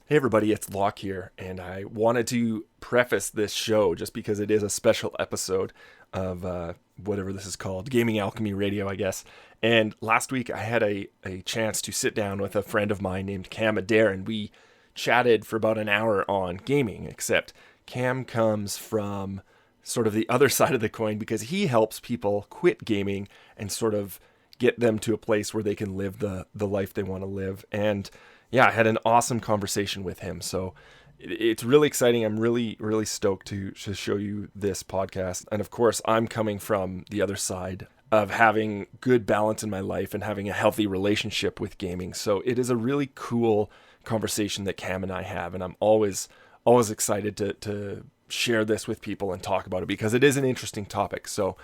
Hey everybody, it's Locke here, and I wanted to preface this show just because it is a special episode of whatever this is called, Gaming Alchemy Radio, I guess. And last week I had a chance to sit down with a friend of mine named Cam Adair, and we chatted for about an hour on gaming, except Cam comes from sort of the other side of the coin because he helps people quit gaming and sort of get them to a place where they can live the life they want to live. And yeah, I had an awesome conversation with him. So it's really exciting. I'm really, really stoked to show you this podcast. And of course, I'm coming from the other side of having good balance in my life and having a healthy relationship with gaming. So it is a really cool conversation that Cam and I have. And I'm always excited to share this with people and talk about it because it is an interesting topic. So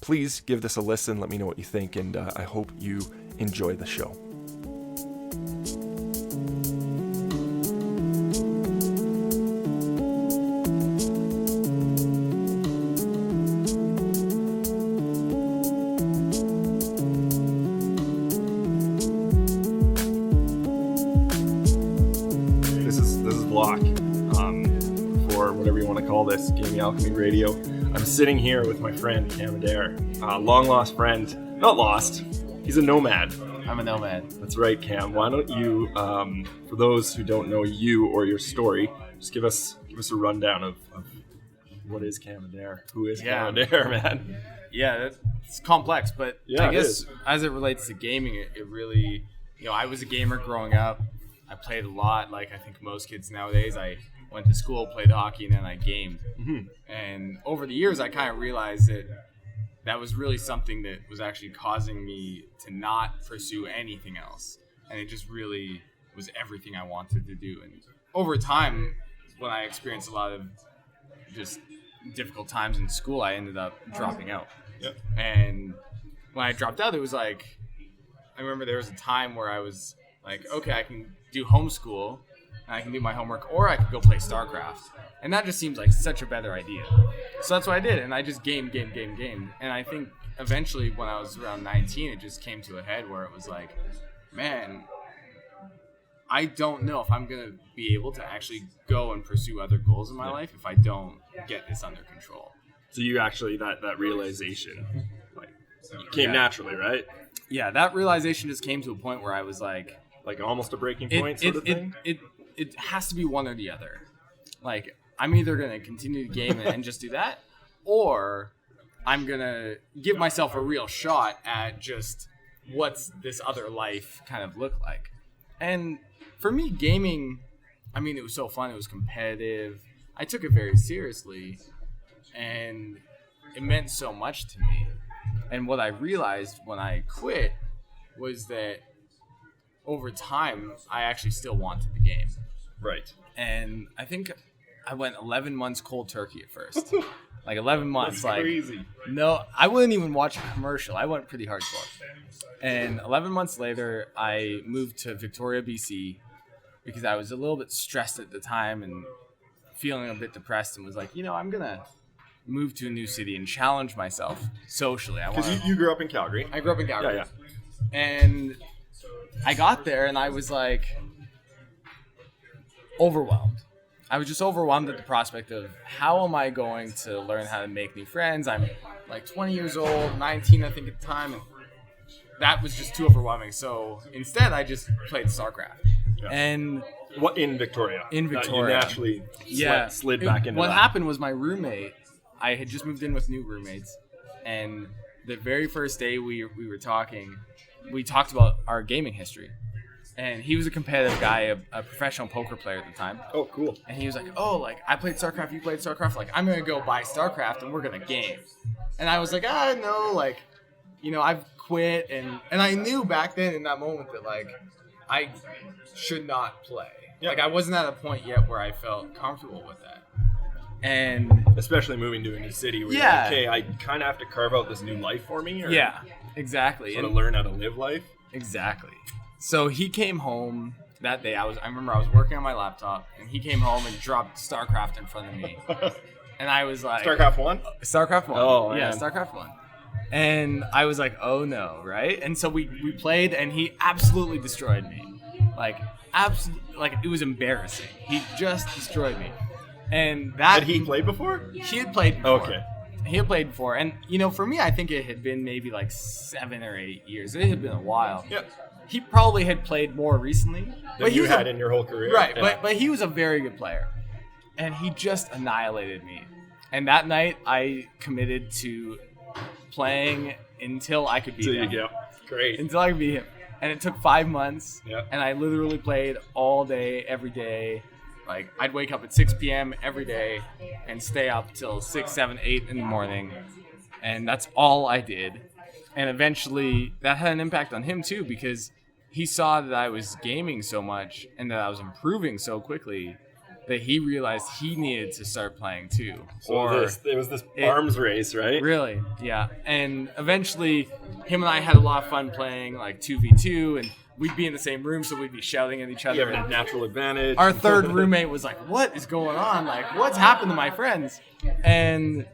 please give this a listen. Let me know what you think. And I hope you enjoy the show. This Gaming Alchemy Radio. I'm sitting here with my friend Cam Adair, long lost friend. Not lost. He's a nomad. I'm a nomad. That's right, Cam. Why don't you, for those who don't know you or your story, just give us a rundown of what is Cam Adair? Who is Cam Adair, man? Yeah, it's complex, but yeah, I guess as it relates to gaming, it really, I was a gamer growing up. I played a lot, like I think most kids nowadays. I went to school, played hockey, and then I gamed. Mm-hmm. And over the years, I kind of realized that was really something that was actually causing me to not pursue anything else. And it just really was everything I wanted to do. And over time, when I experienced a lot of just difficult times in school, I ended up dropping out. Yep. And when I dropped out, it was like, I remember there was a time where I was like, okay, I can do homeschool, I can do my homework, or I could go play StarCraft. And that just seems like such a better idea. So that's what I did, and I just gamed. And I think eventually when I was around 19, it just came to a head where it was like, man, I don't know if I'm going to be able to actually go and pursue other goals in my life if I don't get this under control. So you actually, that realization came naturally, right? Yeah, that realization just came to a point where I was like almost a breaking point sort of thing? It has to be one or the other. Like, I'm either going to continue to game and just do that, or I'm going to give myself a real shot at just what's this other life kind of look like. And for me, gaming, I mean, it was so fun. It was competitive. I took it very seriously, and it meant so much to me. And what I realized when I quit was that over time, I actually still wanted the game. Right. And I think I went 11 months cold turkey at first. 11 months. That's crazy. No, I wouldn't even watch a commercial. I went pretty hardcore. And 11 months later, I moved to Victoria, BC, because I was a little bit stressed at the time and feeling a bit depressed, and was like, I'm going to move to a new city and challenge myself socially. Because you grew up in Calgary. I grew up in Calgary. Yeah. And I got there and I was overwhelmed. I was just overwhelmed at the prospect of how am I going to learn how to make new friends? I'm 20 years old, 19 I think at the time, and that was just too overwhelming. So instead I just played StarCraft. Yeah. And what in Victoria? In Victoria. You naturally slid back into what that. What happened was my roommate, I had just moved in with new roommates, and the very first day we were talking, we talked about our gaming history. And he was a competitive guy, a professional poker player at the time. Oh, cool. And he was like, I played StarCraft, you played StarCraft. I'm going to go buy StarCraft and we're going to game. And I was like, no, I've quit. And I knew back then in that moment that, I should not play. Yep. I wasn't at a point yet where I felt comfortable with that. And especially moving to a new city where you're like, okay, I kind of have to carve out this new life for me. Or yeah, exactly. Sort of learn how to live life. Exactly. So he came home that day. I remember I was working on my laptop, and he came home and dropped StarCraft in front of me. And I was like... StarCraft 1? StarCraft 1. Oh, yeah, man. StarCraft 1. And I was like, oh no, right? And so we played, and he absolutely destroyed me. absolutely, like, it was embarrassing. He just destroyed me. And that... Had he played before? He had played before. Okay. He had played before. And, for me, I think it had been maybe like 7 or 8 years. It had been a while. Yep. He probably had played more recently. Than you had in your whole career. Right, Yeah. but he was a very good player. And he just annihilated me. And that night, I committed to playing until I could beat him. Yeah. Great. Until I could beat him. And it took 5 months. Yep. And I literally played all day, every day. Like, I'd wake up at 6 p.m. every day and stay up till 6, 7, 8 in the morning. And that's all I did. And eventually, that had an impact on him, too, because he saw that I was gaming so much and that I was improving so quickly that he realized he needed to start playing, too. So it was this arms race, right? Really, yeah. And eventually, him and I had a lot of fun playing, like, 2v2, and we'd be in the same room, so we'd be shouting at each other. You have a natural advantage. Our third roommate was like, what is going on? Like, what's happened to my friends? And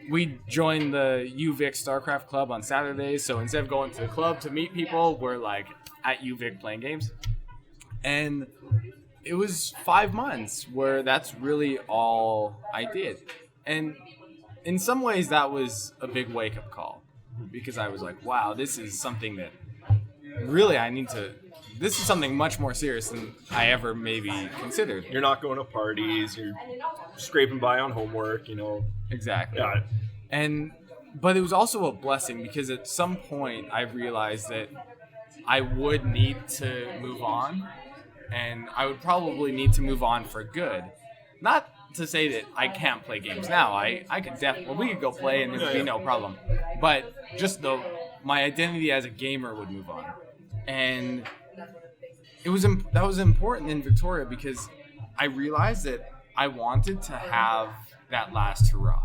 we joined the UVic StarCraft Club on Saturdays. So instead of going to the club to meet people, we're like at UVic playing games. And it was 5 months where that's really all I did. And in some ways, that was a big wake-up call. Because I was like, wow, this is something that really this is something much more serious than I ever maybe considered. You're not going to parties, you're scraping by on homework, Exactly. Yeah. But it was also a blessing because at some point I realized that I would need to move on, and I would probably need to move on for good. Not to say that I can't play games now. I could definitely, we could go play and it would be no problem. But just my identity as a gamer would move on. And that was important in Victoria because I realized that I wanted to have that last hurrah.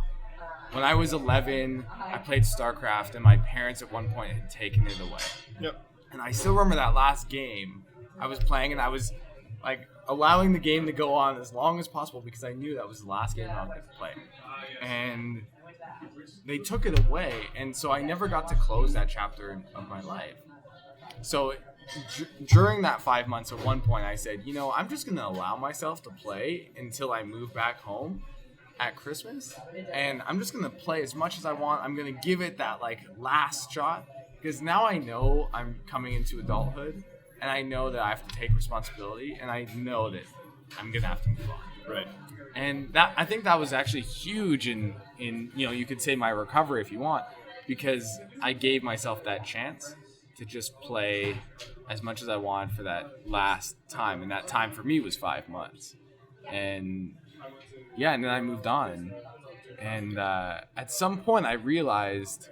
When I was 11, I played StarCraft, and my parents at one point had taken it away. Yep. And I still remember that last game I was playing, and I was like allowing the game to go on as long as possible because I knew that was the last game I was going to play. And they took it away, and so I never got to close that chapter of my life. So during that 5 months, at one point I said, I'm just going to allow myself to play until I move back home at Christmas, and I'm just going to play as much as I want. I'm going to give it that last shot because now I know I'm coming into adulthood, and I know that I have to take responsibility, and I know that I'm going to have to move on. Right. And that, I think that was actually huge in you could say my recovery if you want, because I gave myself that chance to just play as much as I wanted for that last time. And that time for me was 5 months. And then I moved on. And at some point I realized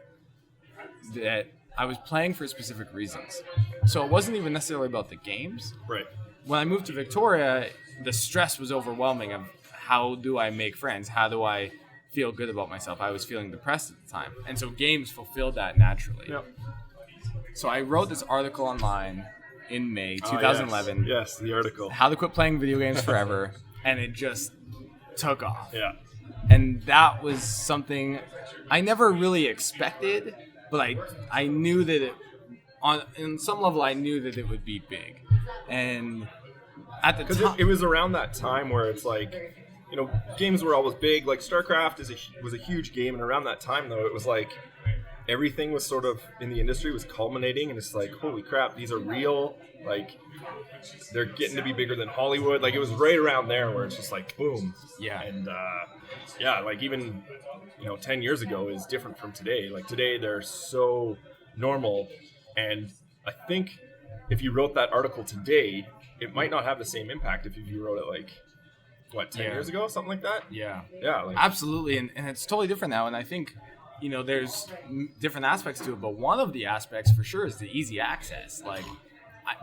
that I was playing for specific reasons. So it wasn't even necessarily about the games. Right. When I moved to Victoria, the stress was overwhelming of how do I make friends? How do I feel good about myself? I was feeling depressed at the time. And so games fulfilled that naturally. Yep. So I wrote this article online in May 2011. Yes, the article. How to quit playing video games forever. And it just took off. Yeah. And that was something I never really expected, but I knew that on some level I knew that it would be big. And at the time, it was around that time where it's like, games were always big. Like StarCraft was a huge game, and around that time though, it was like everything was sort of in the industry was culminating, and it's like, holy crap, these are real. Like they're getting to be bigger than Hollywood. Like it was right around there where it's just like boom. Yeah. And like even 10 years ago is different from today. Like today they're so normal, and I think if you wrote that article today, it might not have the same impact if you wrote it 10 years ago, something like that. Yeah. Absolutely. And it's totally different now. And I think there's different aspects to it, but one of the aspects for sure is the easy access.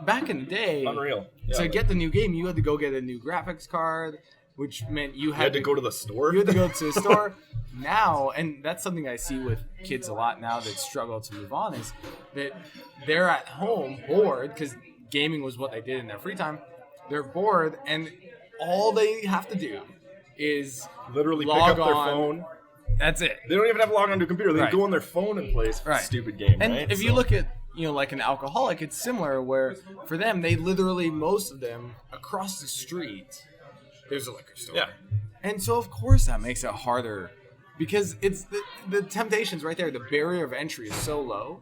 Back in the day, unreal. To get the new game, you had to go get a new graphics card, which meant you had to go to the store. You had to go to the store. Now, and that's something I see with kids a lot now that struggle to move on, is that they're at home bored because gaming was what they did in their free time. They're bored, and all they have to do is literally pick log up their on. Phone. That's it. They don't even have to log onto a computer. They Right. go on their phone and play a Right. stupid game. And right? if you look at like an alcoholic, it's similar where for them, they literally, most of them, across the street, there's a liquor store. Yeah. And so, of course, that makes it harder because it's the temptation's right there. The barrier of entry is so low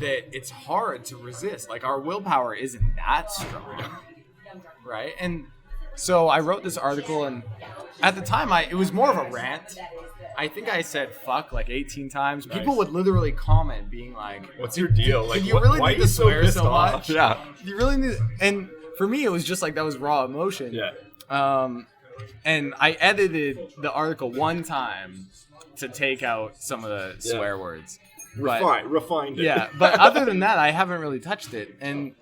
that it's hard to resist. Like, our willpower isn't that strong, right? And so I wrote this article, and at the time, it was more of a rant. I think I said fuck like 18 times. Nice. People would literally comment being like, what's your deal? Like, did you really why need are you to swear pissed so off? much? Yeah. You really need, and for me, it was just like that was raw emotion. Yeah. And I edited the article one time to take out some of the swear words. Refined it. Yeah, but other than that, I haven't really touched it. And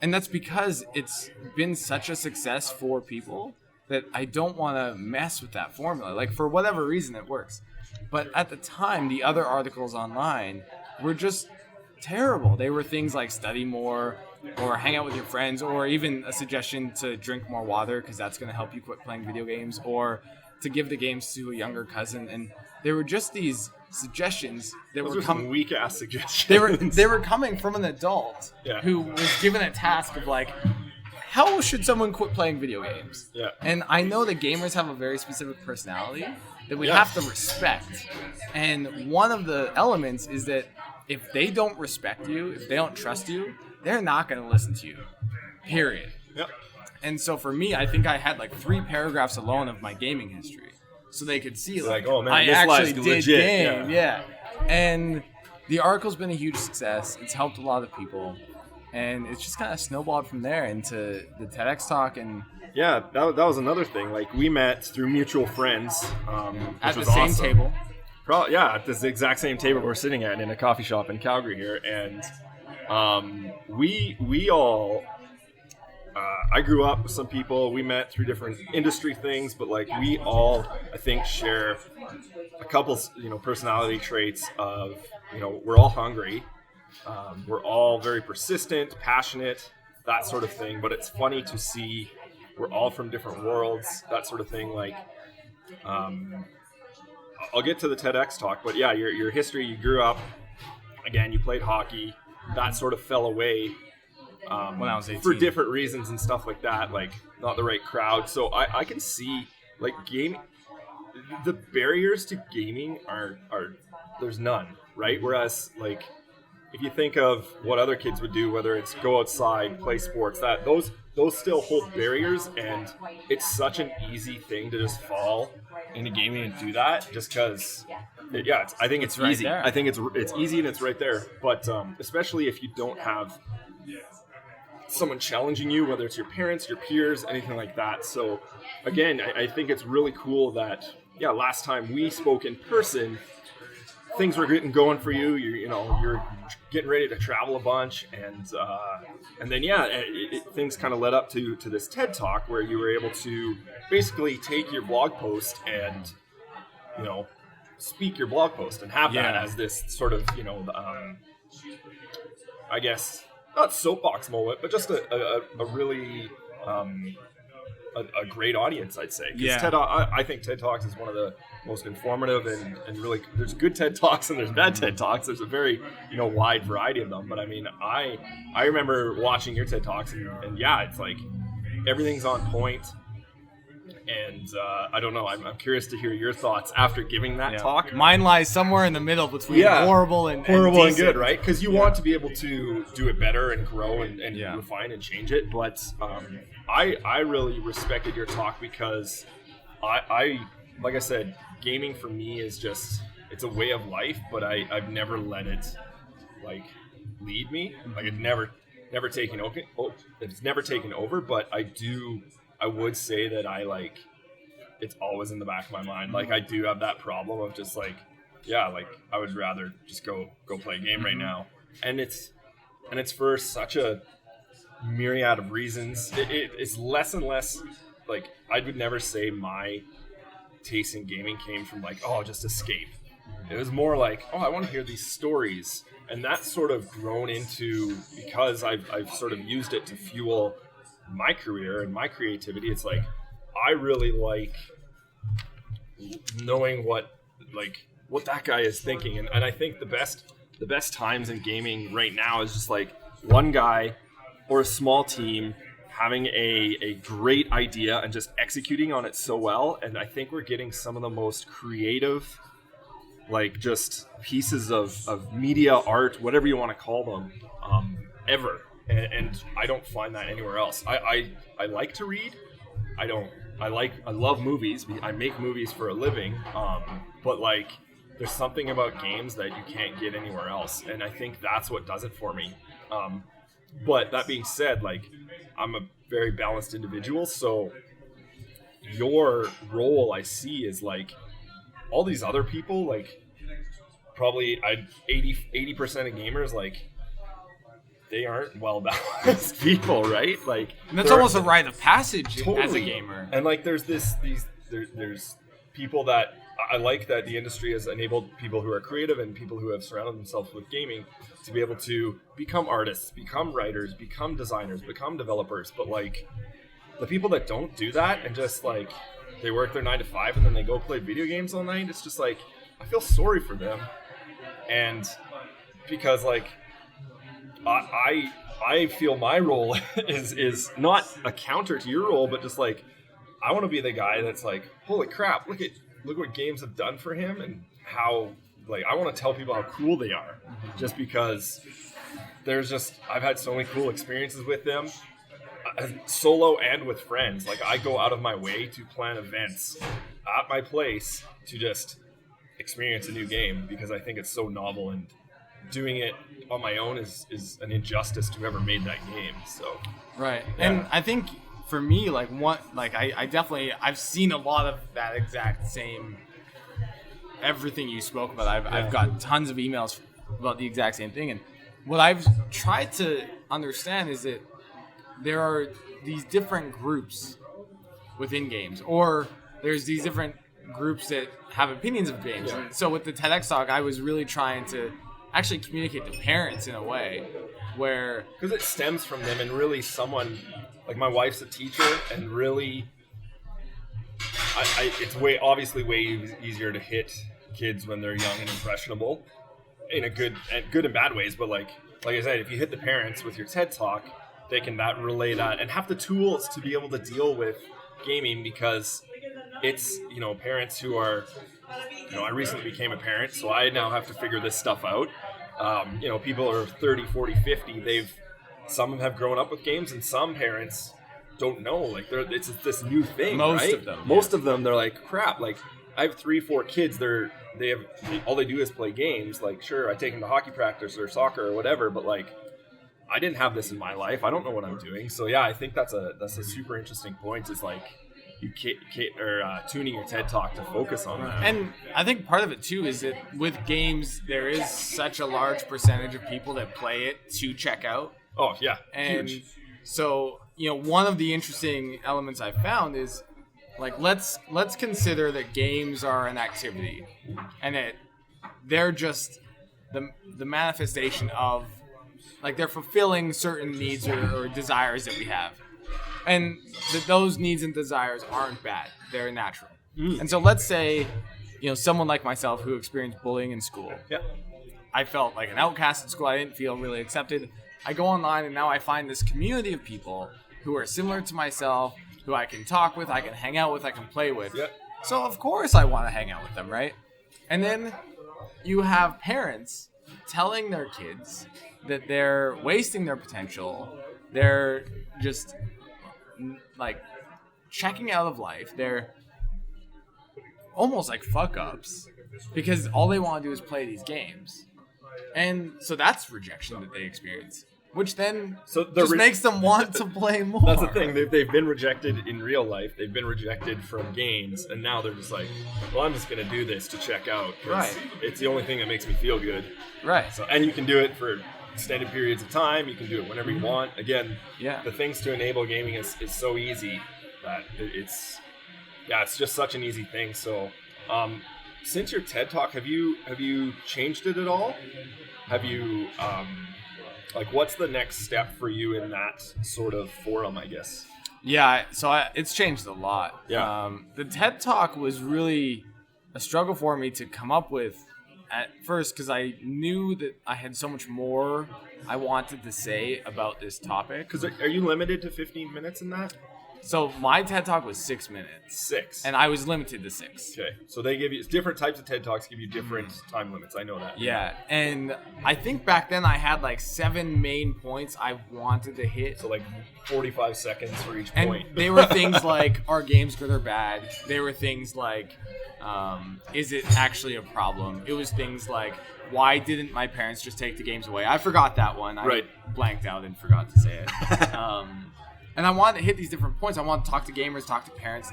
that's because it's been such a success for people that I don't want to mess with that formula. Like, for whatever reason, it works. But at the time, the other articles online were just terrible. They were things like study more or hang out with your friends, or even a suggestion to drink more water because that's going to help you quit playing video games, or to give the games to a younger cousin. And there were just these suggestions that Those were some weak ass suggestions. They were coming from an adult who was given a task of like, how should someone quit playing video games? Yeah. And I know that gamers have a very specific personality that we have to respect. And one of the elements is that if they don't respect you, if they don't trust you, they're not going to listen to you. Period. Yep. And so for me, I think I had like 3 paragraphs alone of my gaming history. So they could see like, oh man, I this actually life's did legit. game. Yeah. And the article's been a huge success. It's helped a lot of people. And it's just kind of snowballed from there into the TEDx talk. And yeah, that was another thing. Like, we met through mutual friends. at which the was same awesome. table. At this exact same table we're sitting at in a coffee shop in Calgary here. And we all... I grew up with some people. We met through different industry things, but like, we all, I think, share a couple, personality traits of, we're all hungry. We're all very persistent, passionate, that sort of thing. But it's funny to see we're all from different worlds, that sort of thing. Like, I'll get to the TEDx talk, but yeah, your history, you grew up, again, you played hockey, that sort of fell away. When I was 18. For different reasons and stuff like that, like not the right crowd. So I can see like the barriers to gaming are there's none, right? Whereas like if you think of what other kids would do, whether it's go outside, play sports, that those still hold barriers, and it's such an easy thing to just fall into gaming and do that just because. I think it's right easy. there. I think it's easy and it's right there. But especially if you don't have someone challenging you, whether it's your parents, your peers, anything like that. So again, I think it's really cool that last time we spoke in person, things were getting going for you. You're getting ready to travel a bunch, and then things kind of led up to this TED Talk where you were able to basically take your blog post and speak your blog post and have that as this sort of I guess not soapbox moment, but just a really a great audience, I'd say. I think TED Talks is one of the most informative and really, there's good TED Talks and there's bad TED Talks. There's a very wide variety of them. But I mean, I remember watching your TED Talks and it's like everything's on point. And I don't know. I'm curious to hear your thoughts after giving that talk. Mine lies somewhere in the middle between horrible and good, right? Because you want to be able to do it better and grow and refine and change it. But I really respected your talk because I like I said, gaming for me is just, it's a way of life. But I've never let it like lead me. Like it's never taken over. It's never taken over. But I would say that it's always in the back of my mind. Like I do have that problem of just like I would rather just go play a game right now. And it's for such a myriad of reasons. It's less and less like, I would never say my taste in gaming came from like, just escape. It was more like, I want to hear these stories. And that's sort of grown into, because I've sort of used it to fuel my career and my creativity. It's like I really like knowing what that guy is thinking, and I think the best the best times in gaming right now is just like one guy or a small team having a great idea and just executing on it so well. And I think we're getting some of the most creative, like just pieces of media, art, whatever you want to call them, ever. And I don't find that anywhere else. I like to read. I love movies. I make movies for a living. But like, there's something about games that you can't get anywhere else. And I think that's what does it for me. But that being said, like, I'm a very balanced individual. So your role, I see, is like all these other people, like probably 80% of gamers, like, they aren't well balanced people, right? Like, and that's almost a rite of passage totally. As a gamer. And like, there's there's people that I like that the industry has enabled people who are creative and people who have surrounded themselves with gaming to be able to become artists, become writers, become designers, become developers. But like, the people that don't do that and just like they work their 9 to 5 and then they go play video games all night, it's just like, I feel sorry for them. And because like, I feel my role is not a counter to your role, but just like, I want to be the guy that's like, holy crap, look what games have done for him, and how, like, I want to tell people how cool they are, just because I've had so many cool experiences with them, solo and with friends. Like, I go out of my way to plan events at my place to just experience a new game, because I think it's so novel, and doing it on my own is an injustice to whoever made that game. So right. Yeah. And I think for me, like, I definitely, I've seen a lot of that exact same, everything you spoke about. I've got tons of emails about the exact same thing. And what I've tried to understand is that there are these different groups within games, or there's these different groups that have opinions of games. Yeah. And so with the TEDx talk, I was really trying to actually communicate to parents in a way where, because it stems from them, and really someone like my wife's a teacher, and really it's obviously way easier to hit kids when they're young and impressionable, in a good and bad ways. But like I said, if you hit the parents with your TED talk, they can relay that and have the tools to be able to deal with gaming, because it's, parents who are, I recently became a parent, so I now have to figure this stuff out. People are 30, 40, 50. Some have grown up with games, and some parents don't know. Like, it's this new thing. Most right? of them, they're like, crap. Like, I have 3, 4 kids. They have all they do is play games. Like, sure, I take them to hockey practice or soccer or whatever, but like, I didn't have this in my life. I don't know what I'm doing. So yeah, I think that's a super interesting point. Is like, you tuning your TED Talk to focus on that. and I think part of it too is that with games, there is such a large percentage of people that play it to check out. Oh yeah, And huge. so, one of the interesting elements I found is, like, let's consider that games are an activity, and that they're just the manifestation of, like, they're fulfilling certain needs or desires that we have, and that those needs and desires aren't bad; they're natural. And so, let's say, someone like myself who experienced bullying in school. Yeah. I felt like an outcast in school. I didn't feel really accepted. I go online, and now I find this community of people who are similar to myself, who I can talk with, I can hang out with, I can play with. Yep. So of course I want to hang out with them, right? And then you have parents telling their kids that they're wasting their potential. They're just, like, checking out of life. They're almost like fuck-ups, because all they want to do is play these games. And so that's rejection that they experience, which then makes them want to play more. That's the thing. They've been rejected in real life. They've been rejected from games, and now they're just like, well, I'm just going to do this to check out. Right. It's the only thing that makes me feel good. Right. So, and you can do it for extended periods of time. You can do it whenever you want. Again, Yeah. the things to enable gaming is so easy that it's just such an easy thing. So, since your TED Talk, have you changed it at all? Have you, what's the next step for you in that sort of forum, I guess? Yeah, so it's changed a lot. Yeah. The TED Talk was really a struggle for me to come up with at first because I knew that I had so much more I wanted to say about this topic. Because are you limited to 15 minutes in that? So my TED Talk was 6 minutes. 6. And I was limited to 6. Okay. So they give you different types of TED Talks give you different time limits. I know that. Yeah. And I think back then I had like 7 main points I wanted to hit. So like 45 seconds for each And point. they were things like, are games good or bad? They were things like, is it actually a problem? It was things like, why didn't my parents just take the games away? I forgot that one. I blanked out and forgot to say it. And I wanted to hit these different points. I wanted to talk to gamers, talk to parents,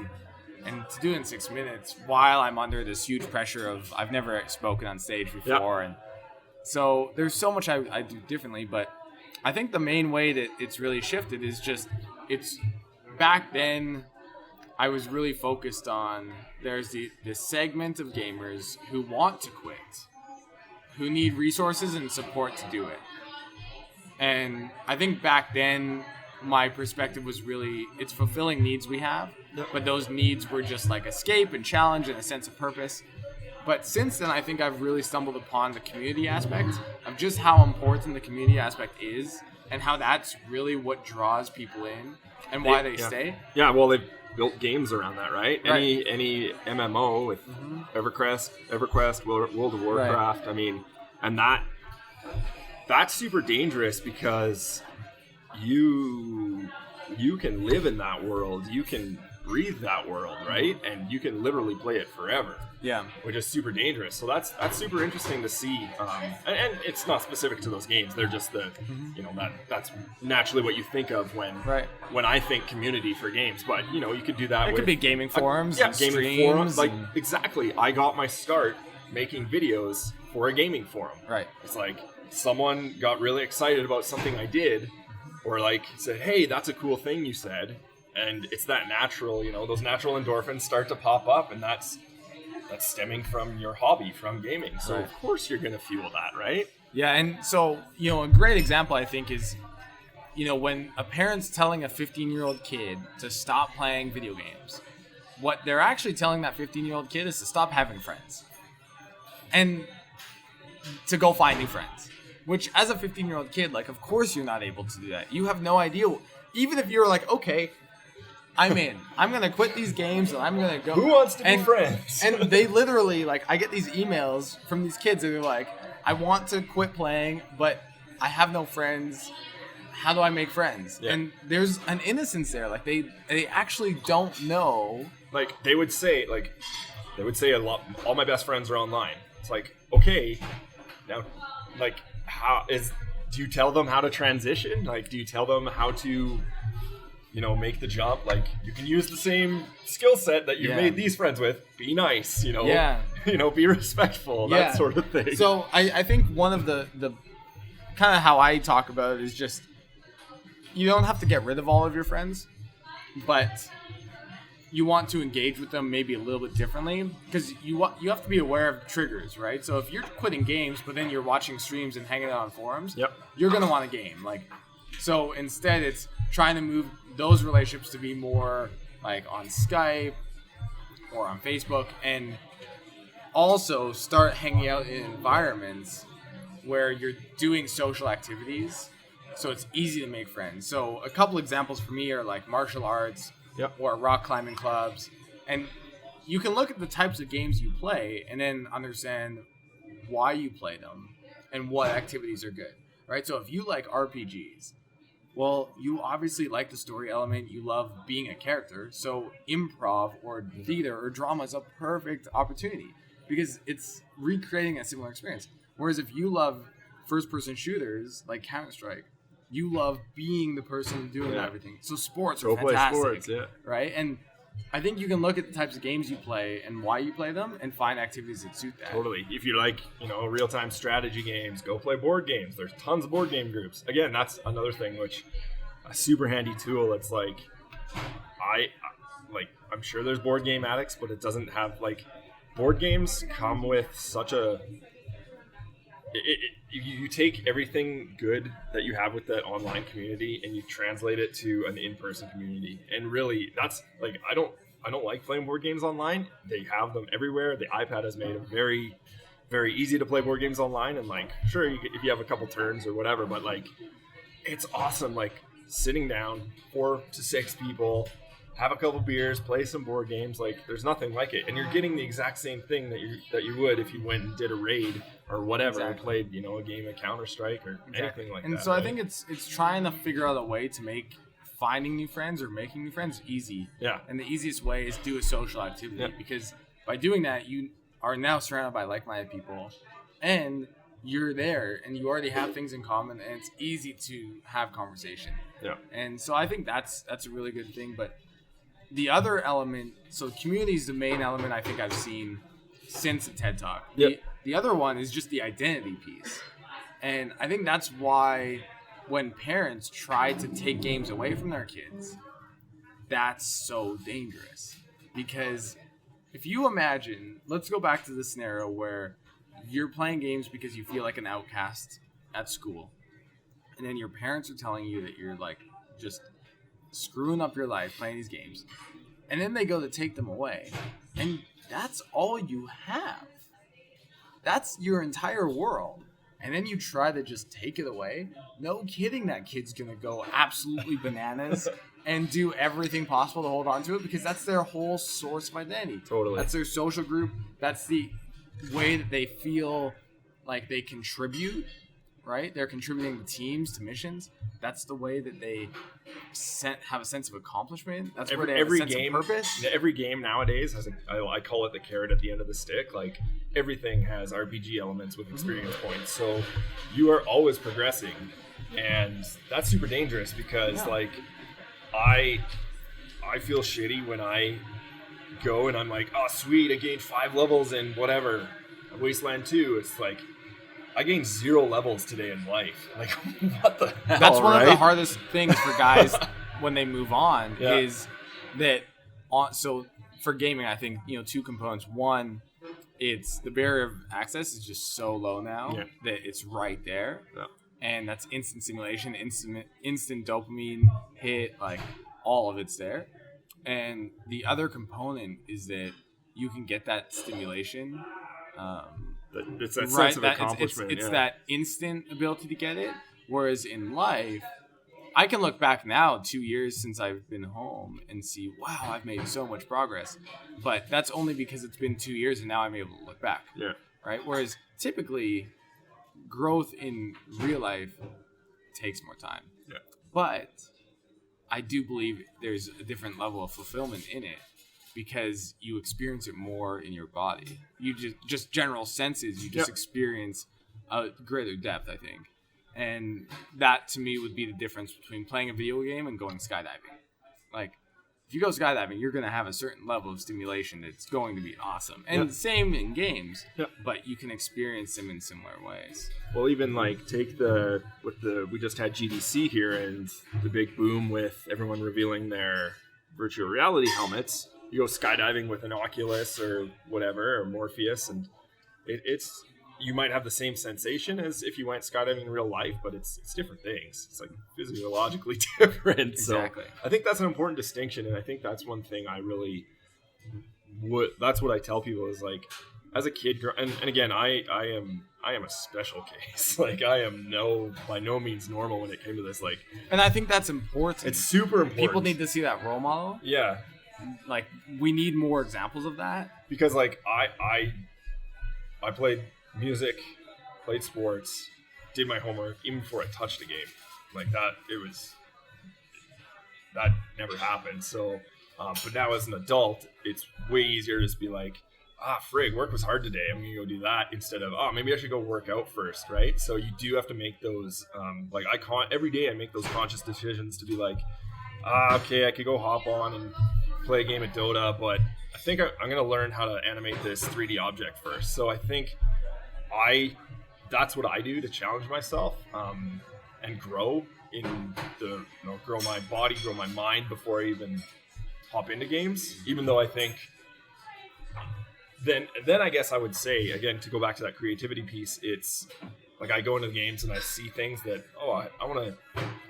and to do it in 6 minutes while I'm under this huge pressure of I've never spoken on stage before. Yep. And so there's so much I do differently, but I think the main way that it's really shifted is just it's back then I was really focused on there's this segment of gamers who want to quit, who need resources and support to do it. And I think back then my perspective was really it's fulfilling needs we have, but those needs were just like escape and challenge and a sense of purpose. But since then, I think I've really stumbled upon the community aspect of just how important the community aspect is and how that's really what draws people in and why they stay. Yeah, well, they've built games around that, right? Any MMO with EverQuest, World of Warcraft, right. I mean, and that's super dangerous because you can live in that world, you can breathe that world, right? And you can literally play it forever. Yeah, which is super dangerous. So that's super interesting to see. And it's not specific to those games. They're just that's naturally what you think of when I think community for games. But you could do that. It could be gaming forums. Gaming forums. Like exactly. I got my start making videos for a gaming forum. Right. It's like someone got really excited about something I did, or like said, "Hey, that's a cool thing you said," and it's that natural. Those natural endorphins start to pop up, and that's stemming from your hobby, from gaming. So of course you're going to fuel that, right? Yeah, and so, a great example I think is, when a parent's telling a 15-year-old kid to stop playing video games, what they're actually telling that 15-year-old kid is to stop having friends and to go find new friends, which as a 15-year-old kid, like, of course you're not able to do that. You have no idea. Even if you're like, okay, I'm in. I'm going to quit these games and I'm going to go. Who wants to be friends? And they literally, like, I get these emails from these kids and they're like, I want to quit playing, but I have no friends. How do I make friends? Yeah. And there's an innocence there. Like, they actually don't know. Like, they would say a lot, all my best friends are online. It's like, okay, now, like, do you tell them how to transition? Like, do you tell them how to make the jump? Like, you can use the same skill set that you've made these friends with. Be nice, be respectful, that sort of thing. So I think one of the kind of how I talk about it is just, you don't have to get rid of all of your friends, but you want to engage with them maybe a little bit differently because you have to be aware of triggers, right? So if you're quitting games, but then you're watching streams and hanging out on forums, you're going to want a game. Like, so instead it's trying to move those relationships to be more like on Skype or on Facebook, and also start hanging out in environments where you're doing social activities so it's easy to make friends. So a couple examples for me are like martial arts or rock climbing clubs, and you can look at the types of games you play and then understand why you play them and what activities are good, right? So if you like RPGs, well, you obviously like the story element. You love being a character. So improv or theater or drama is a perfect opportunity because it's recreating a similar experience. Whereas if you love first-person shooters like Counter-Strike, you love being the person doing everything. So sports are fantastic, right? And I think you can look at the types of games you play and why you play them and find activities that suit that. Totally. If you like, real-time strategy games, go play board games. There's tons of board game groups. Again, that's another thing which a super handy tool. It's like I'm sure there's board game addicts, but it doesn't have board games come with such a you take everything good that you have with that online community and you translate it to an in-person community. And really, that's I don't like playing board games online. They have them everywhere. The iPad has made a very, very easy to play board games online, and like sure if you have a couple turns or whatever, but like it's awesome like sitting down 4 to 6 people, have a couple beers, play some board games. Like there's nothing like it, and you're getting the exact same thing that you would if you went and did a raid or whatever, or played a game of Counter-Strike or anything like that. And so I think it's trying to figure out a way to make finding new friends or making new friends easy. Yeah. And the easiest way is do a social activity, because by doing that you are now surrounded by like-minded people, and you're there and you already have things in common, and it's easy to have conversation. Yeah. And so I think that's a really good thing. But the other element, so community is the main element I think I've seen since the TED Talk. Yep. The other one is just the identity piece. And I think that's why when parents try to take games away from their kids, that's so dangerous. Because if you imagine, let's go back to the scenario where you're playing games because you feel like an outcast at school, and then your parents are telling you that you're like just screwing up your life playing these games, and then they go to take them away, and that's all you have. That's your entire world. And then you try to just take it away. No kidding, that kid's gonna go absolutely bananas and do everything possible to hold on to it, because that's their whole source of identity. Totally. That's their social group. That's the way that they feel like they contribute, right? They're contributing to teams, to missions. That's the way that they have a sense of accomplishment. That's where they have a sense of purpose. Every game nowadays has I call it the carrot at the end of the stick. Like everything has RPG elements with experience points, so you are always progressing, and that's super dangerous because like I feel shitty when I go and I'm like, oh sweet, I gained 5 levels in whatever Wasteland 2. It's like I gained 0 levels today in life. Like, what the hell? That's one of the hardest things for guys when they move on is that. So for gaming, I think 2 components. One, it's the barrier of access is just so low now that it's right there, and that's instant simulation, instant dopamine hit, like all of it's there. And the other component is that you can get that stimulation. It's that sense of accomplishment. It's that instant ability to get it. Whereas in life, I can look back now, 2 years since I've been home, and see, wow, I've made so much progress. But that's only because it's been 2 years and now I'm able to look back. Yeah. Right? Whereas typically, growth in real life takes more time. Yeah. But I do believe there's a different level of fulfillment in it, because you experience it more in your body. You just general senses, you just experience a greater depth, I think. And that to me would be the difference between playing a video game and going skydiving. Like, if you go skydiving, you're going to have a certain level of stimulation that's going to be awesome. And the same in games, but you can experience them in similar ways. Well, even like we just had GDC here and the big boom with everyone revealing their virtual reality helmets. You go skydiving with an Oculus or whatever, or Morpheus, and it's you might have the same sensation as if you went skydiving in real life, but it's different things. It's like physiologically different. Exactly. So I think that's an important distinction, and I think that's one thing I really that's what I tell people is like, as a kid, and again, I am a special case. Like I am by no means normal when it came to this. Like, and I think that's important. It's super important. People need to see that role model. Yeah. Like, we need more examples of that. Because, like, I played music, played sports, did my homework, even before I touched a game. Like, that never happened. So, but now as an adult, it's way easier to just be like, frig, work was hard today, I'm going to go do that, instead of, maybe I should go work out first, right? So you do have to make those, every day I make those conscious decisions to be like, okay, I could go hop on and play a game of Dota, but I think I'm going to learn how to animate this 3D object first. So I think that's what I do to challenge myself and grow grow my body, grow my mind before I even hop into games. Even though I think then I guess I would say, again, to go back to that creativity piece, it's like I go into the games and I see things that, I want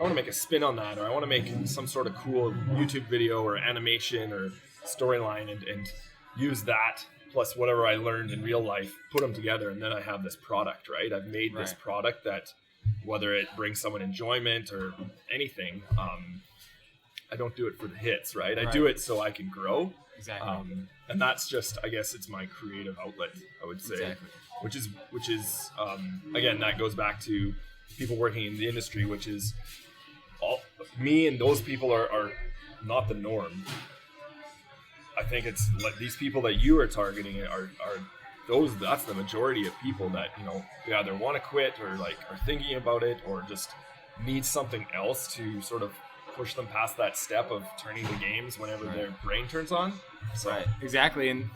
to make a spin on that, or I want to make some sort of cool YouTube video or animation or storyline and use that plus whatever I learned in real life, put them together, and then I have this product, right? I've made this product that, whether it brings someone enjoyment or anything, I don't do it for the hits, right? I do it so I can grow. Exactly. And that's just, I guess it's my creative outlet, I would say. Exactly. Which is again, that goes back to people working in the industry, which is me and those people are not the norm. I think it's like these people that you are targeting are that's the majority of people that, they either want to quit or like are thinking about it or just need something else to sort of push them past that step of turning to games whenever their brain turns on. So. Right, exactly. And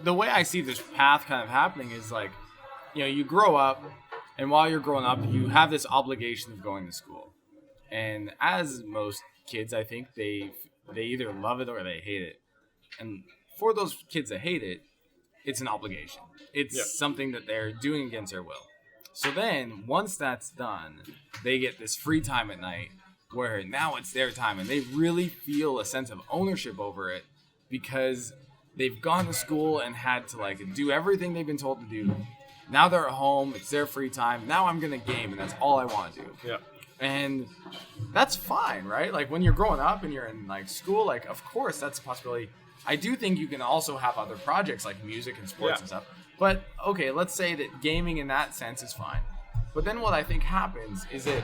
the way I see this path kind of happening is like, you grow up, and while you're growing up, you have this obligation of going to school. And as most kids, I think they either love it or they hate it. And for those kids that hate it, it's an obligation. It's something that they're doing against their will. So then, once that's done, they get this free time at night where now it's their time, and they really feel a sense of ownership over it because they've gone to school and had to like do everything they've been told to do. Now they're at home, it's their free time. Now I'm going to game, and that's all I want to do. Yeah. And that's fine, right? Like when you're growing up and you're in like school, like of course that's a possibility. I do think you can also have other projects like music and sports and stuff. But okay, let's say that gaming in that sense is fine. But then what I think happens is that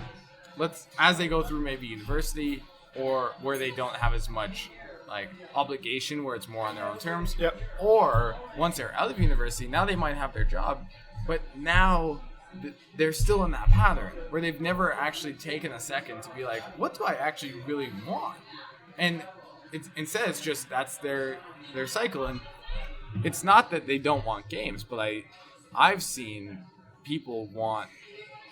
as they go through maybe university or where they don't have as much like obligation, where it's more on their own terms. Yep. Or once they're out of university, now they might have their job, but now they're still in that pattern where they've never actually taken a second to be like, what do I actually really want? And instead it's just that's their cycle. And it's not that they don't want games, but I've seen people want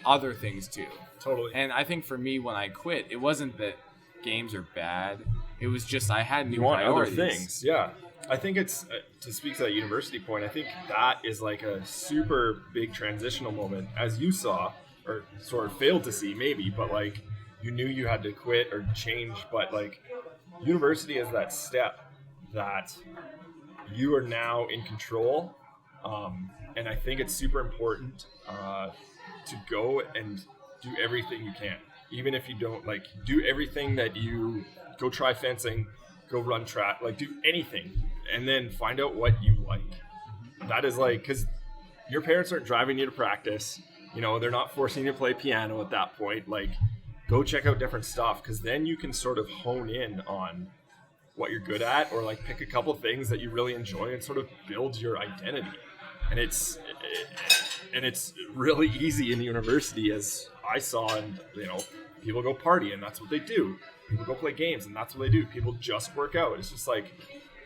other things too. Totally. And I think for me, when I quit, it wasn't that games are bad. It was just I had new priorities. Other things. Yeah. I think it's, to speak to that university point, I think that is like a super big transitional moment, as you saw, or sort of failed to see maybe, but like you knew you had to quit or change, but like university is that step that you are now in control. And I think it's super important to go and do everything you can. Even if you don't, like, do everything that you go try fencing, go run track, like do anything, and then find out what you like. That is like, because your parents aren't driving you to practice, they're not forcing you to play piano at that point. Like, go check out different stuff, because then you can sort of hone in on what you're good at, or like pick a couple things that you really enjoy and sort of build your identity. And it's really easy in university, as I saw, and people go party and that's what they do. People go play games and that's what they do. People just work out. It's just like,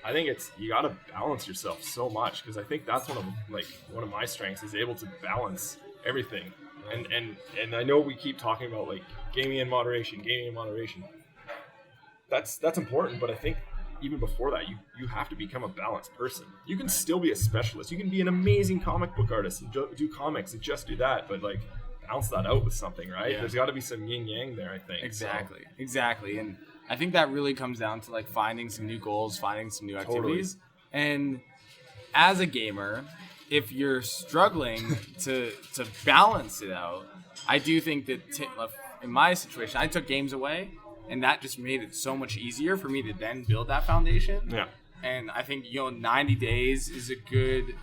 I think you got to balance yourself so much, because I think that's one of my strengths is able to balance everything. And I know we keep talking about like gaming in moderation. That's important, but I think even before that, you have to become a balanced person. You can still be a specialist. You can be an amazing comic book artist and do comics and just do that, but like balance that out with something, right? There's got to be some yin yang there, I think. Exactly. And I think that really comes down to like finding some new goals, finding some new activities. Totally. And as a gamer, if you're struggling to balance it out, I do think that in my situation, I took games away, and that just made it so much easier for me to then build that foundation. Yeah. And I think 90 days is a good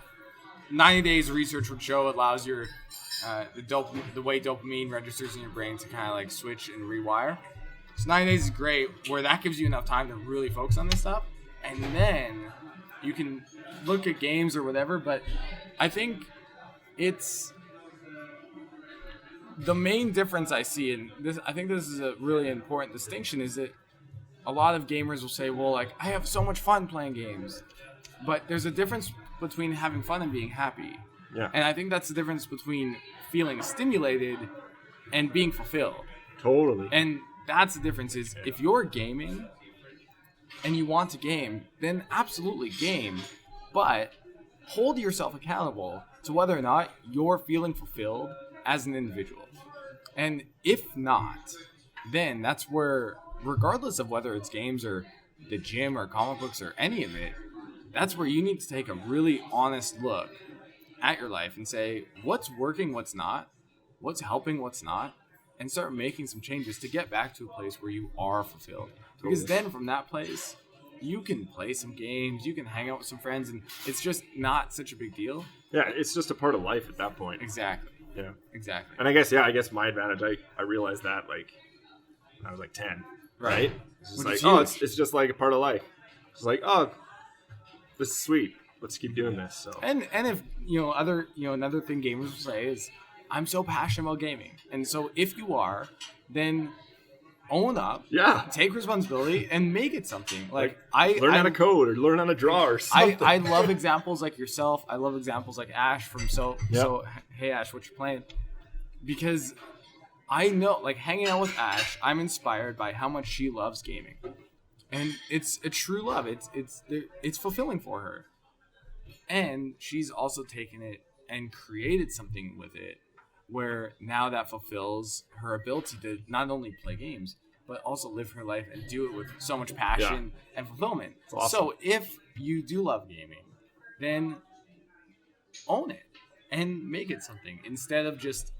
90 days. Research would show allows your the way dopamine registers in your brain to kind of like switch and rewire. So 90 days is great, where that gives you enough time to really focus on this stuff, and then you can look at games or whatever. But I think it's the main difference I see in this. I think this is a really important distinction, is that a lot of gamers will say, well, like, I have so much fun playing games, but there's a difference between having fun and being happy. Yeah. And I think that's the difference between feeling stimulated and being fulfilled. Totally. And that's the difference is if you're gaming and you want to game, then absolutely game, but hold yourself accountable to whether or not you're feeling fulfilled as an individual. And if not, then that's where, regardless of whether it's games or the gym or comic books or any of it, that's where you need to take a really honest look at your life and say, what's working, what's not, what's helping, what's not, and start making some changes to get back to a place where you are fulfilled. Because then from that place, you can play some games, you can hang out with some friends, and it's just not such a big deal. Yeah, it's just a part of life at that point. Exactly. Yeah. Exactly. And I guess my advantage, I realized that like I was like 10, right? It's just like, it's just like a part of life. It's like, oh, this is sweet. Let's keep doing this. So and if another thing gamers will say is, I'm so passionate about gaming, and so if you are, then own up, take responsibility, and make it something. Like learn how to code or learn how to draw or something. I love examples like yourself. I love examples like Ash from So Hey Ash, what you playing? Because I know, like, hanging out with Ash, I'm inspired by how much she loves gaming, and it's a true love. It's fulfilling for her, and she's also taken it and created something with it, where now that fulfills her ability to not only play games, but also live her life and do it with so much passion and fulfillment. Awesome. So if you do love gaming, then own it and make it something. Instead of just,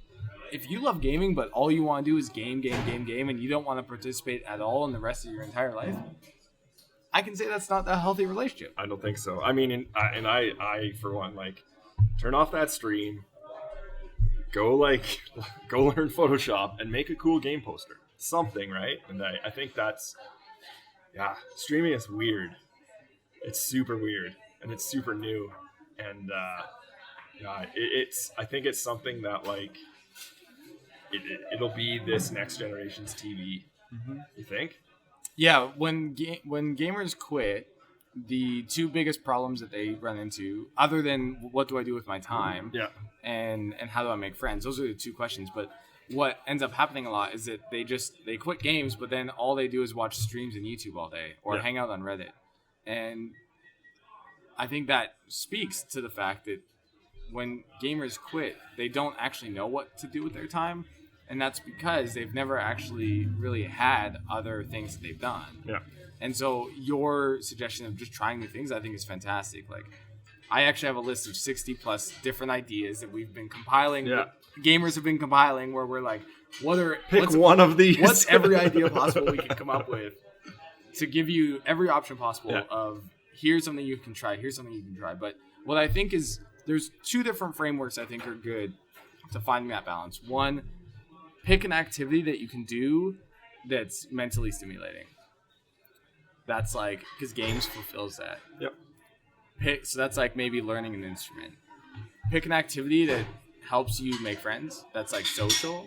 if you love gaming, but all you want to do is game, and you don't want to participate at all in the rest of your entire life, I can say that's not a healthy relationship. I don't think so. I mean, and I for one, like, turn off that stream, go learn Photoshop and make a cool game poster. Something, right? And I think that's, streaming is weird. It's super weird and it's super new. And I think it's something that, like, it'll be this next generation's TV. Mm-hmm. You think? Yeah, when gamers quit, the two biggest problems that they run into, other than what do I do with my time, and how do I make friends, those are the two questions. But what ends up happening a lot is that they quit games, but then all they do is watch streams on YouTube all day or hang out on Reddit. And I think that speaks to the fact that when gamers quit, they don't actually know what to do with their time. And that's because they've never actually really had other things that they've done. Yeah. And so your suggestion of just trying new things, I think, is fantastic. Like, I actually have a list of 60 plus different ideas that we've been compiling. Yeah. Gamers have been compiling, where we're like, pick one of these. What's every idea possible we can come up with to give you every option possible of, here's something you can try, here's something you can try. But what I think is, there's two different frameworks I think are good to finding that balance. One, pick an activity that you can do that's mentally stimulating. That's like, because games fulfills that. Yep. So that's like maybe learning an instrument. Pick an activity that helps you make friends. That's like social,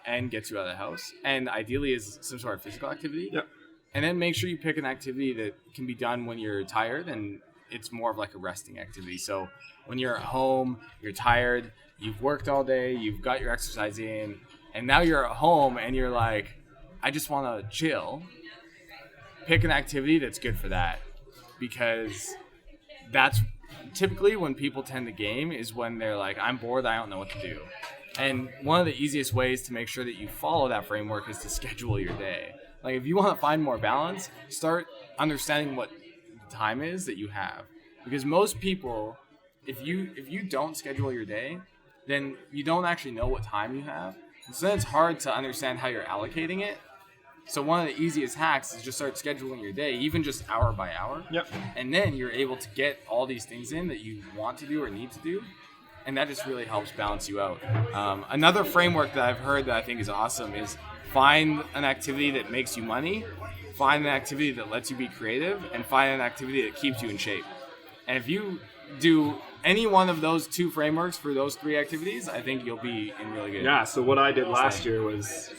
and gets you out of the house. And ideally is some sort of physical activity. Yep. And then make sure you pick an activity that can be done when you're tired, and it's more of like a resting activity. So when you're at home, you're tired, you've worked all day, you've got your exercise in, and now you're at home and you're like, I just want to chill. Pick an activity that's good for that, because that's typically when people tend to game, is when they're like, I'm bored, I don't know what to do. And one of the easiest ways to make sure that you follow that framework is to schedule your day. Like, if you want to find more balance, start understanding what time is that you have. Because most people, if you don't schedule your day, then you don't actually know what time you have. So then it's hard to understand how you're allocating it. So one of the easiest hacks is just start scheduling your day, even just hour by hour. Yep. And then you're able to get all these things in that you want to do or need to do. And that just really helps balance you out. Another framework that I've heard that I think is awesome is find an activity that makes you money, find an activity that lets you be creative, and find an activity that keeps you in shape. And if you do any one of those two frameworks for those three activities, I think you'll be in really good. Yeah, so what I did last year was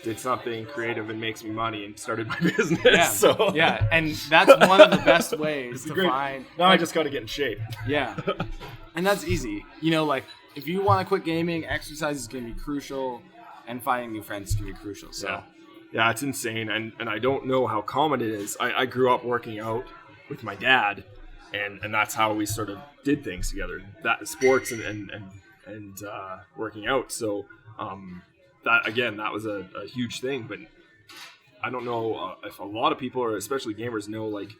did something creative and makes me money and started my business. Yeah, and that's one of the best ways to find. Now I just got to get in shape. Yeah, and that's easy. You know, like, if you want to quit gaming, exercise is going to be crucial, and finding new friends is going to be crucial. So yeah, it's insane, and I don't know how common it is. I grew up working out with my dad, and that's how we sort of did things together. That sports and working out. So that was a huge thing. But I don't know if a lot of people, or especially gamers, know, like,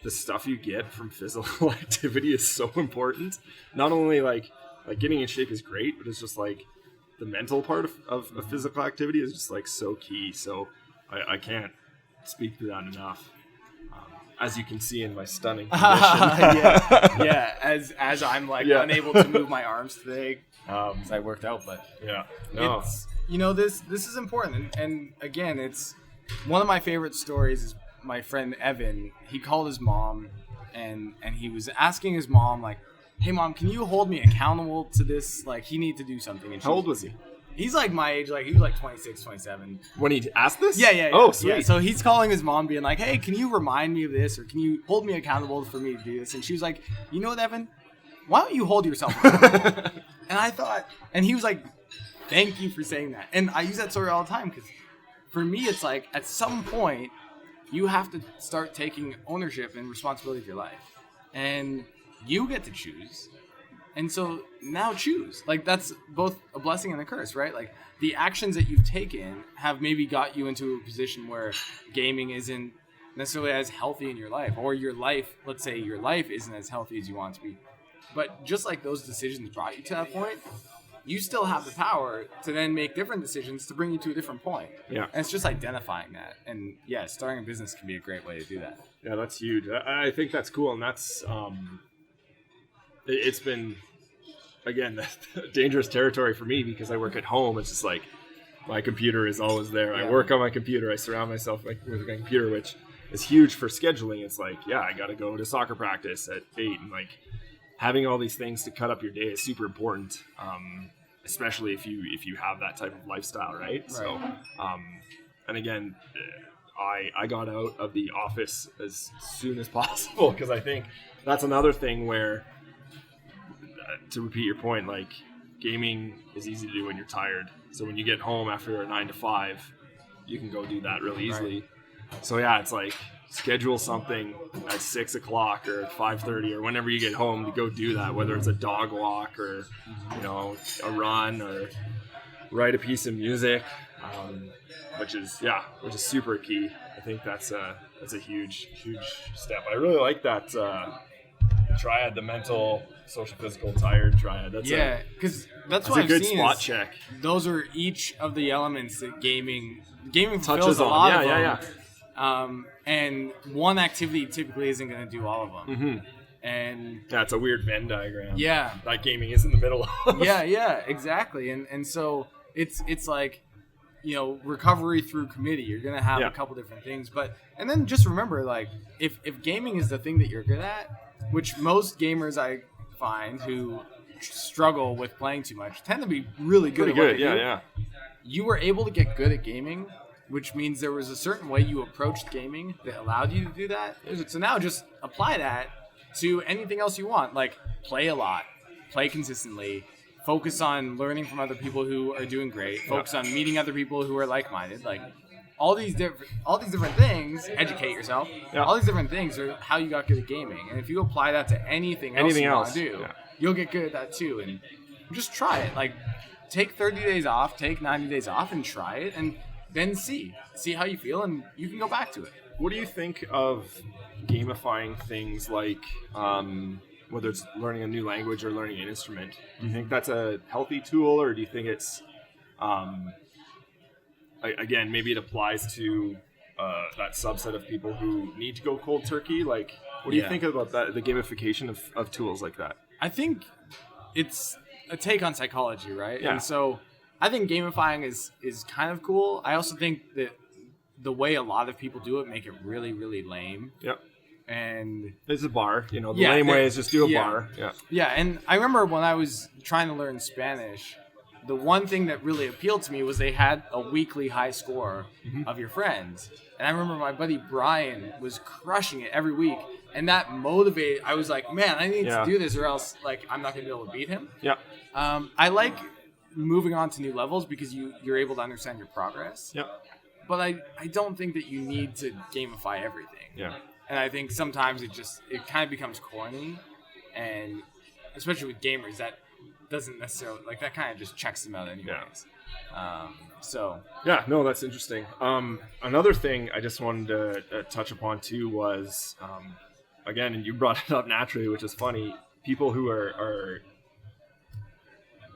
the stuff you get from physical activity is so important. Not only like getting in shape is great, but it's just like the mental part of physical activity is just like so key. So I can't speak to that enough. As you can see in my stunning condition. yeah. As I'm like unable to move my arms today because I worked out, but it's this is important. And again, it's one of my favorite stories is my friend Evan. He called his mom and he was asking his mom like, "Hey mom, can you hold me accountable to this? Like he needs to do something." And how old was he? He's like my age, like he was like 26, 27. When he asked this? Yeah. Oh, sweet. Yeah. So he's calling his mom being like, "Hey, can you remind me of this? Or can you hold me accountable for me to do this?" And she was like, "You know what, Evan? Why don't you hold yourself accountable?" And I thought, and he was like, "Thank you for saying that." And I use that story all the time because for me, it's like at some point, you have to start taking ownership and responsibility of your life. And you get to choose. And so now choose. Like that's both a blessing and a curse, right? Like the actions that you've taken have maybe got you into a position where gaming isn't necessarily as healthy in your life, or your life, let's say your life isn't as healthy as you want it to be. But just like those decisions brought you to that point, you still have the power to then make different decisions to bring you to a different point. Yeah. And it's just identifying that. And yeah, starting a business can be a great way to do that. Yeah, that's huge. I think that's cool. And that's, it's been, again, dangerous territory for me because I work at home. It's just like my computer is always there. Yeah. I work on my computer. I surround myself with my computer, which is huge for scheduling. It's like, yeah, I got to go to soccer practice at 8. And like having all these things to cut up your day is super important, especially if you have that type of lifestyle, right? So, and again, I got out of the office as soon as possible because I think that's another thing where, to repeat your point, like gaming is easy to do when you're tired. So when you get home after a 9 to 5, you can go do that really easily. Right. So yeah, it's like schedule something at 6 o'clock or at 5:30 or whenever you get home to go do that, whether it's a dog walk or, a run or write a piece of music, which is super key. I think that's a huge step. I really like that triad, the mental, social, physical, tired triad. Because that's what a I've good seen spot check. Those are each of the elements that gaming fulfills touches a on. lot of them. And one activity typically isn't going to do all of them. Mm-hmm. And it's a weird Venn diagram. Yeah, that gaming is in the middle of. yeah, exactly. And so it's like, recovery through committee. You're going to have a couple different things, and then just remember, like, if gaming is the thing that you're good at, which most gamers I find who struggle with playing too much tend to be really good at what they do. Yeah. You were able to get good at gaming, which means there was a certain way you approached gaming that allowed you to do that. So now just apply that to anything else you want. Like play a lot, play consistently, focus on learning from other people who are doing great, focus on meeting other people who are like-minded. Like all these different things, educate yourself. Yeah. All these different things are how you got good at gaming. And if you apply that to anything else you want to do, you'll get good at that too. And just try it. Like take 30 days off, take 90 days off and try it, and then see how you feel, and you can go back to it. What do you think of gamifying things like whether it's learning a new language or learning an instrument? Do you think that's a healthy tool, or do you think it's again, maybe it applies to that subset of people who need to go cold turkey? Like, what do you think about that, the gamification of tools like that? I think it's a take on psychology, right? Yeah. And so I think gamifying is kind of cool. I also think that the way a lot of people do it make it really, really lame. Yep. And there's a bar, the lame way is just do a bar. Yeah. Yeah, and I remember when I was trying to learn Spanish, the one thing that really appealed to me was they had a weekly high score of your friends. And I remember my buddy Brian was crushing it every week. And that motivated, I was like, man, I need to do this or else like I'm not going to be able to beat him. Yeah. I like moving on to new levels because you're able to understand your progress. Yep. But I don't think that you need to gamify everything. Yeah. And I think sometimes it kind of becomes corny, and especially with gamers, that doesn't necessarily, like, that kind of just checks them out anyways. Yeah. No, that's interesting. Another thing I just wanted to touch upon too was again, and you brought it up naturally, which is funny, people who are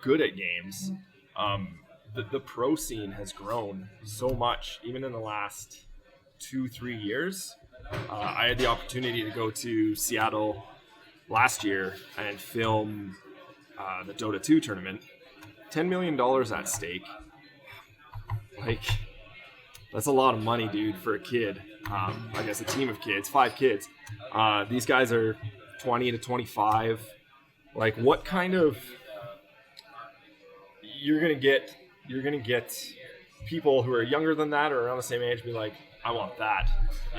good at games, the pro scene has grown so much, even in the last 2-3 years. I had the opportunity to go to Seattle last year and film the Dota 2 tournament. $10 million at stake. Like, that's a lot of money, dude, for a kid. I guess a team of kids, 5 kids. These guys are 20 to 25. Like, what kind of... You're gonna get people who are younger than that or around the same age be like, I want that.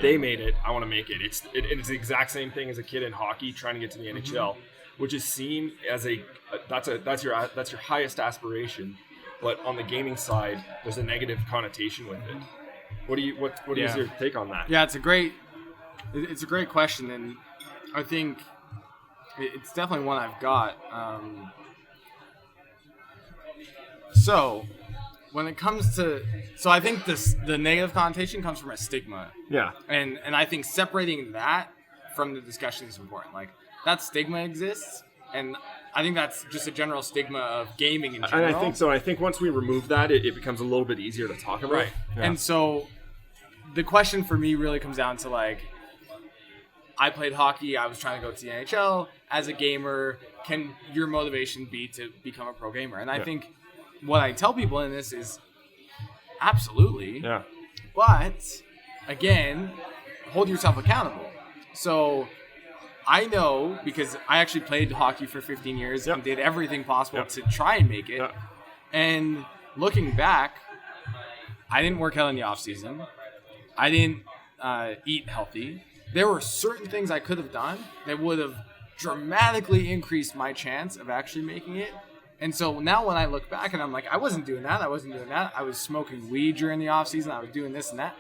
They made it. I want to make it. It's the exact same thing as a kid in hockey trying to get to the NHL, which is seen as that's your highest aspiration. But on the gaming side, there's a negative connotation with it. What is your take on that? Yeah, it's a great question, and I think it's definitely one I've got. So when it comes to, I think the negative connotation comes from a stigma. Yeah. And I think separating that from the discussion is important. Like, that stigma exists, and I think that's just a general stigma of gaming in general. And I think so. I think once we remove that, it becomes a little bit easier to talk about. Right. Yeah. And so the question for me really comes down to, like, I played hockey. I was trying to go to the NHL. As a gamer, can your motivation be to become a pro gamer? And I think what I tell people in this is absolutely. Yeah. But, again, hold yourself accountable. So I know, because I actually played hockey for 15 years and did everything possible to try and make it. Yep. And looking back, I didn't work out in the off season. I didn't eat healthy. There were certain things I could have done that would have dramatically increased my chance of actually making it. And so now when I look back and I'm like, I wasn't doing that. I was smoking weed during the off season. I was doing this and that.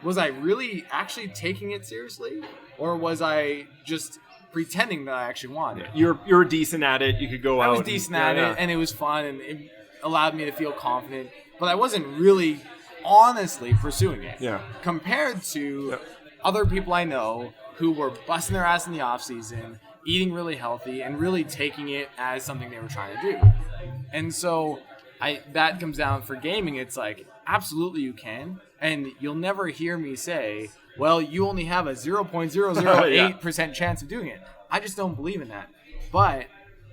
Was I really actually taking it seriously? Or was I just pretending that I actually wanted it? You're decent at it. You could go out. I was decent at it, and it was fun, and it allowed me to feel confident. But I wasn't really honestly pursuing it. Yeah. Compared to other people I know who were busting their ass in the off season, eating really healthy, and really taking it as something they were trying to do. And so that comes down for gaming. It's like, absolutely you can. And you'll never hear me say, well, you only have a 0.008% chance of doing it. I just don't believe in that. But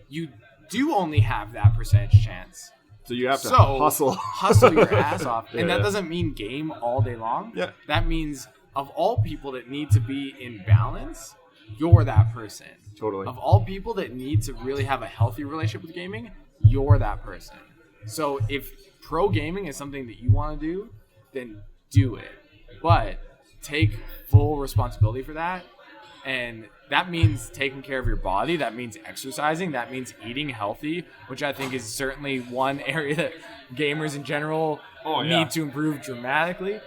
you do only have that percentage chance. So you have to hustle. Hustle your ass off. And that doesn't mean game all day long. Yeah. That means of all people that need to be in balance, you're that person. Totally. Of all people that need to really have a healthy relationship with gaming, you're that person. So if pro gaming is something that you want to do, then do it. But take full responsibility for that. And that means taking care of your body. That means exercising. That means eating healthy, which I think is certainly one area that gamers in general need to improve dramatically.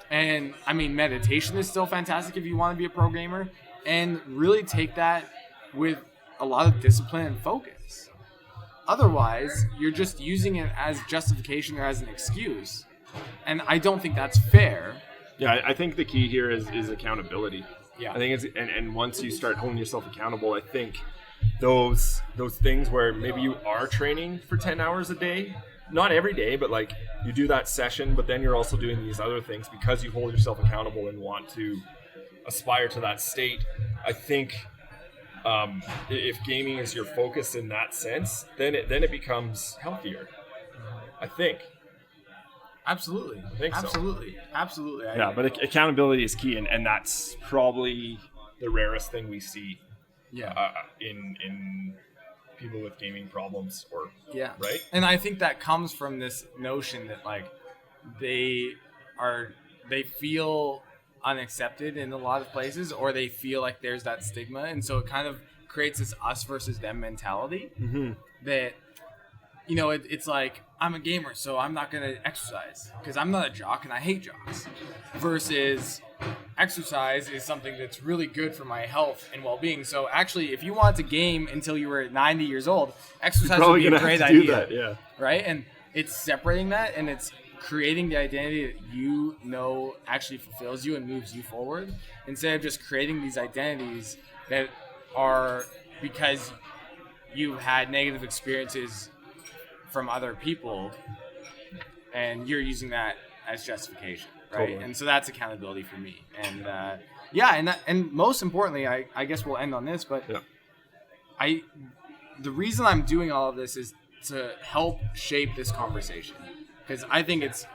And, I mean, meditation is still fantastic if you want to be a pro gamer. And really take that with a lot of discipline and focus. Otherwise, you're just using it as justification or as an excuse. And I don't think that's fair. Yeah, I think the key here is accountability. Yeah. I think it's and once you start holding yourself accountable, I think those things where maybe you are training for 10 hours a day, not every day, but like you do that session, but then you're also doing these other things because you hold yourself accountable and want to aspire to that state. I think if gaming is your focus in that sense, then it becomes healthier. I think. Absolutely. I think Absolutely. So. Absolutely. Yeah, but accountability is key, and that's probably the rarest thing we see in people with gaming problems right? And I think that comes from this notion that like they feel unaccepted in a lot of places, or they feel like there's that stigma, and so it kind of creates this us versus them mentality that, you know, it's like, I'm a gamer, so I'm not going to exercise because I'm not a jock and I hate jocks. Versus exercise is something that's really good for my health and well-being. So actually, if you want to game until you were 90 years old, exercise would be a great idea. Yeah. Right? And it's separating that, and it's creating the identity that you know actually fulfills you and moves you forward, instead of just creating these identities that are because you've had negative experiences from other people, and you're using that as justification, right? Totally. And so that's accountability for me. And and most importantly, I guess we'll end on this, but the reason I'm doing all of this is to help shape this conversation, because I think it's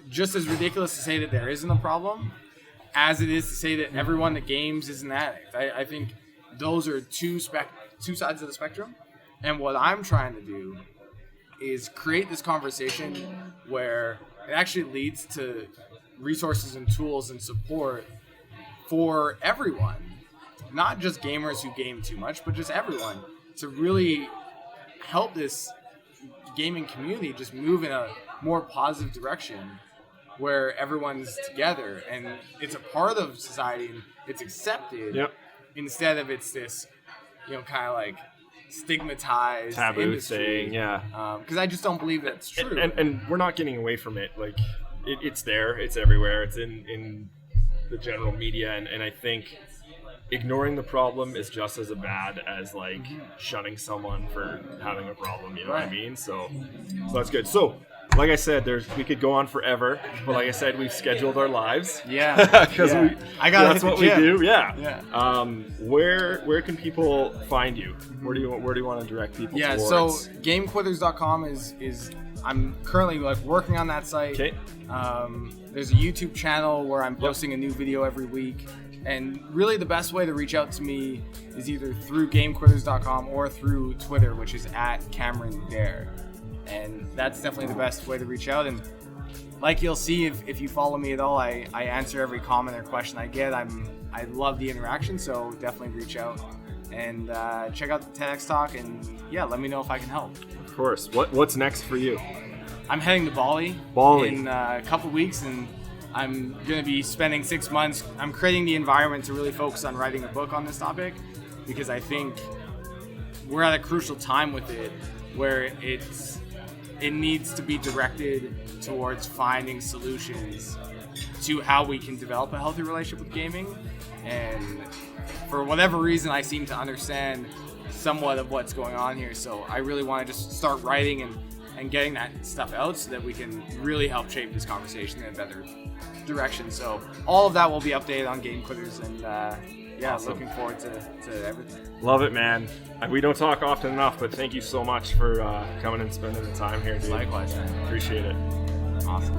just as ridiculous to say that there isn't a problem as it is to say that everyone that games is an addict. I think those are two sides of the spectrum, and what I'm trying to do is create this conversation where it actually leads to resources and tools and support for everyone, not just gamers who game too much, but just everyone, to really help this gaming community just move in a more positive direction where everyone's together and it's a part of society and it's accepted. Yep. Instead of it's this, kind of like stigmatized taboo industry. thing, yeah. Because I just don't believe that's true. And we're not getting away from it. Like, it's there, it's everywhere, it's in the general media, and I think ignoring the problem is just as bad as like shunning someone for having a problem. You know what I mean? So that's good. So, like I said, we could go on forever, but like I said, we've scheduled our lives. Yeah, because that's what we do. Yeah. Where can people find you? Where do you want to direct people? Yeah. Towards? So GameQuitters.com is I'm currently like working on that site. Okay. There's a YouTube channel where I'm posting a new video every week. And really the best way to reach out to me is either through GameQuitters.com or through Twitter, which is @CameronDare. And that's definitely the best way to reach out. And like you'll see if you follow me at all, I answer every comment or question I get. I love the interaction, so definitely reach out and check out the TEDx talk, and let me know if I can help. Of course. What's next for you? I'm heading to Bali in a couple weeks, and I'm going to be spending 6 months. I'm creating the environment to really focus on writing a book on this topic, because I think we're at a crucial time with it where it needs to be directed towards finding solutions to how we can develop a healthy relationship with gaming. And for whatever reason, I seem to understand somewhat of what's going on here. So I really want to just start writing and getting that stuff out so that we can really help shape this conversation in a better direction. So all of that will be updated on Game Quitters, and awesome. Looking forward to everything. Love it, man. We don't talk often enough, but thank you so much for coming and spending the time here, dude. Likewise, man. Appreciate it. Awesome.